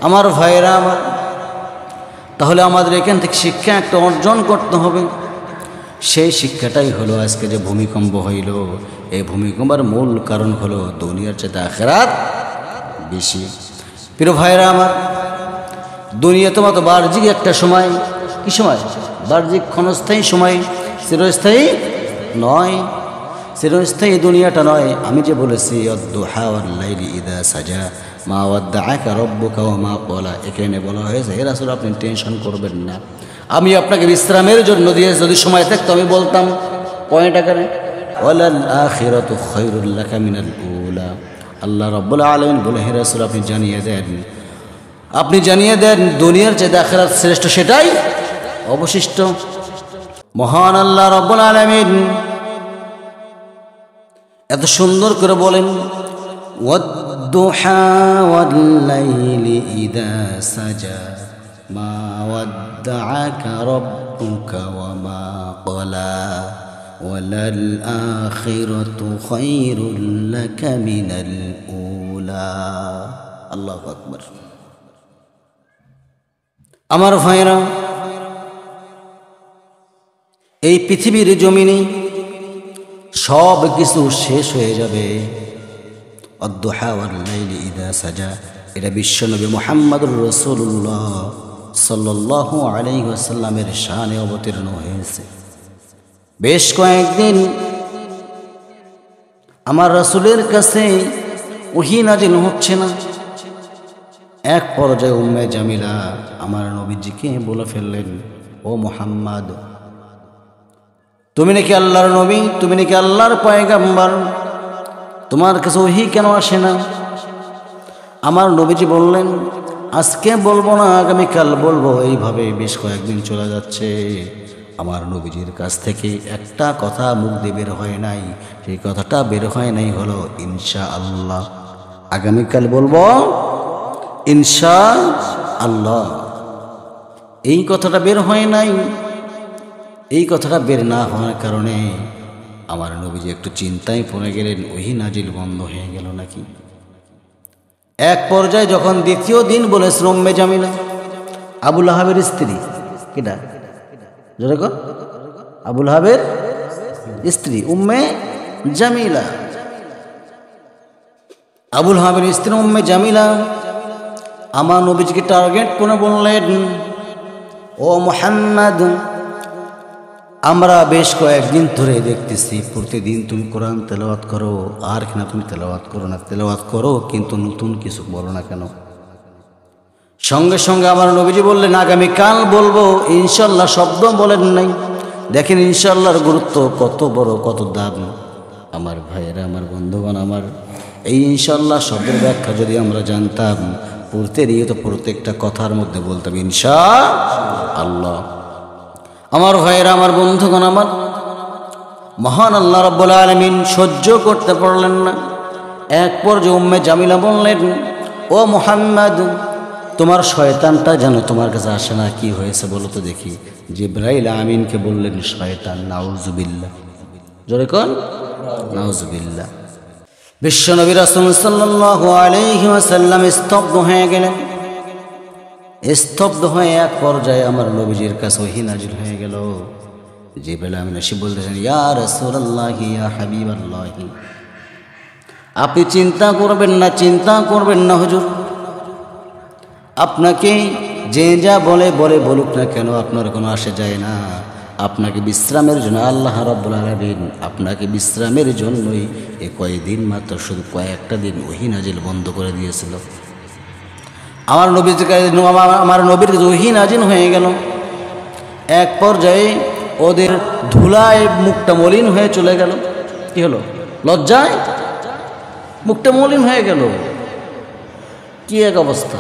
আমার ভাইরা আমার, তাহলে আমাদের এখান থেকে শিক্ষা একটা অর্জন করতে হবে। সেই শিক্ষাটাই হলো আজকে যে ভূমিকম্প হইল, এই ভূমিকম্পের মূল কারণ হলো দুনিয়ার চেয়ে আখিরাত বেশি। প্রিয় ভাইরা আমার, দুনিয়া তোমার তো বাহ্যিক একটা সময়, কি সময়? বাহ্যিক ক্ষণস্থায়ী সময়, চিরস্থায়ী নয়। চিরস্থায়ী দুনিয়াটা নয়। আমি যে বলেছি অদ্দুহা ওয়াল লাইলি ইযা সাজা মা ওয়াদ্দাআকা রাব্বুকা ওয়া মা ক্বালা, এখানে বলা হয়েছে হে রাসূল আপনি টেনশন করবেন না, আমি আপনাকে বিশ্রামের জন্য দিয়ে যদি সময় থাকতো আমি বলতাম পয়েন্ট আকারে ওয়ালাল আখিরাতু খায়রুল লাকা মিনাল উলা। আল্লাহ রাব্বুল আলামিন বলে হে রাসূল আপনি জানিয়ে দেন, আপনি জানিয়ে দেন দুনিয়ার চেয়ে আখিরাত শ্রেষ্ঠ, সেটাই অবশিষ্ট। মহান আল্লাহ রাব্বুল আলামিন এত সুন্দর করে বলেন ওয়াদ্দুহা ওয়াল লাইলি ইযা সাজা মা ওয়াদ্দাআকা রাব্বুকা ওয়া মা ক্বালা ওয়ালাল আখিরাতু খায়রুল লাকা মিনাল উলা। আল্লাহু আকবার। আমার ভাইরা, এই পৃথিবীর জমিনে সব কিছু শেষ হয়ে যাবে। অদ্দুহা ওয়াল লাইলি ইযা সাজা, এটা বিশ্বনবী মুহাম্মদুর রাসূলুল্লাহ সাল্লাল্লাহু আলাইহি ওয়াসাল্লামের শানে অবতীর্ণ হয়েছে। বেশ কয়েকদিন আমার রাসূলের কাছে ওহী নাজিল হচ্ছে না। এক পর্যায়ে উম্মে জামিলা আমার নবীজিকে বলে ফেললেন, ও মুহাম্মদ, তুমি নাকি আল্লাহর নবী, তুমি নাকি আল্লাহর পয়গম্বর, তোমার কাছে ওহী কেন আসে না? আমার নবীজি বললেন, আজকে বলবো না, আগামীকাল বলবো। এইভাবে বেশ কয়েকদিন চলে যাচ্ছে। আমার নবীজির কাছ থেকে একটা কথা মুখ দিয়ে বের হয় নাই। সেই কথাটা বের হয় নাই হলো ইনশাআল্লাহ, আগামীকাল বলবো ইনশাআল্লাহ। এই কথাটা বের হয় নাই। এই কথাটা বের না হওয়ার কারণে আমার নবীজি একটু চিন্তায় পড়ে গেলেন, ওহী নাজিল বন্ধ হয়ে গেল নাকি। এক পর্যায়ে যখন দ্বিতীয় দিন বলেছিল উম্মে জামিলা, আবুল আহাবের স্ত্রী, কেটা জোরে কর, আবুল আহাবের স্ত্রী উম্মে জামিলা, আবুল আহাবের স্ত্রী উম্মে জামিলা আমার নবীজিকে টার্গেট করে বললেন, ও মুহাম্মদ, আমরা বেশ কয়েকদিন ধরে দেখতেছি প্রতিদিন তুমি কোরআন তেলাওয়াত করো, আর কেন তুমি তেলাওয়াত করো না? তেলাওয়াত করো কিন্তু নতুন কিছু বলো না কেন? সঙ্গে সঙ্গে আমার নবীজি বললেন, আগামীকাল বলবো ইনশাল্লাহ। শব্দ বলেন নাই। দেখেন ইনশাল্লাহর গুরুত্ব কত বড়, কত দাম। আমার ভাইয়েরা, আমার বন্ধুগণ, আমার এই ইনশাল্লাহ শব্দের ব্যাখ্যা যদি আমরা জানতাম, প্রত্যেকটা কথার মধ্যে বলতাম ইনশাআল্লাহ। আমার ভাইয়েরা, আমার বন্ধুগণ, আমার মহান আল্লাহ রাব্বুল আলামিন সহ্য করতে পারলেন না। এক পর্যায়ে উম্মে জামিলা বললেন, ও মুহাম্মদ, তোমার শয়তানটা যেন তোমার কাছে আসে না। কি হয়েছে বলো তো দেখি। জিবরাইল আমিনকে বললেন শয়তান। নাউজুবিল্লাহ, জোরে কোন নাউজুবিল্লাহ। বিশ্বনবী রাসূল সাল্লাল্লাহু আলাইহি ওয়াসাল্লাম স্তব্ধ হয়ে গেলেন। স্তব্ধ হয়ে এক পর্যায়ে আমার নবীজির কাছে ওহী নাজিল হয়ে গেল। জিবরাইল আমিন এসে বলতেছেন, ইয়া রাসূলুল্লাহ, ইয়া হাবিবাল্লাহ, আপনি চিন্তা করবেন না, চিন্তা করবেন না হুজুর। আপনাকে যে যা বলে বলুক না কেন, আপনার কোনো আসে যায় না। আপনাকে বিশ্রামের জন্য আল্লাহ রাব্বুল আলামিন আপনাকে বিশ্রামের জন্যই এ কয়েকদিন মাত্র, শুধু কয়েকটা দিন ওহী নাজিল বন্ধ করে দিয়েছিল। আমার নবীর ওহী নাজিল হয়ে গেল। এক পর্যায়ে ওদের ধুলায় মুখটা মলিন হয়ে চলে গেল। কি হলো? লজ্জায় মুখটা মলিন হয়ে গেল। কি এক অবস্থা!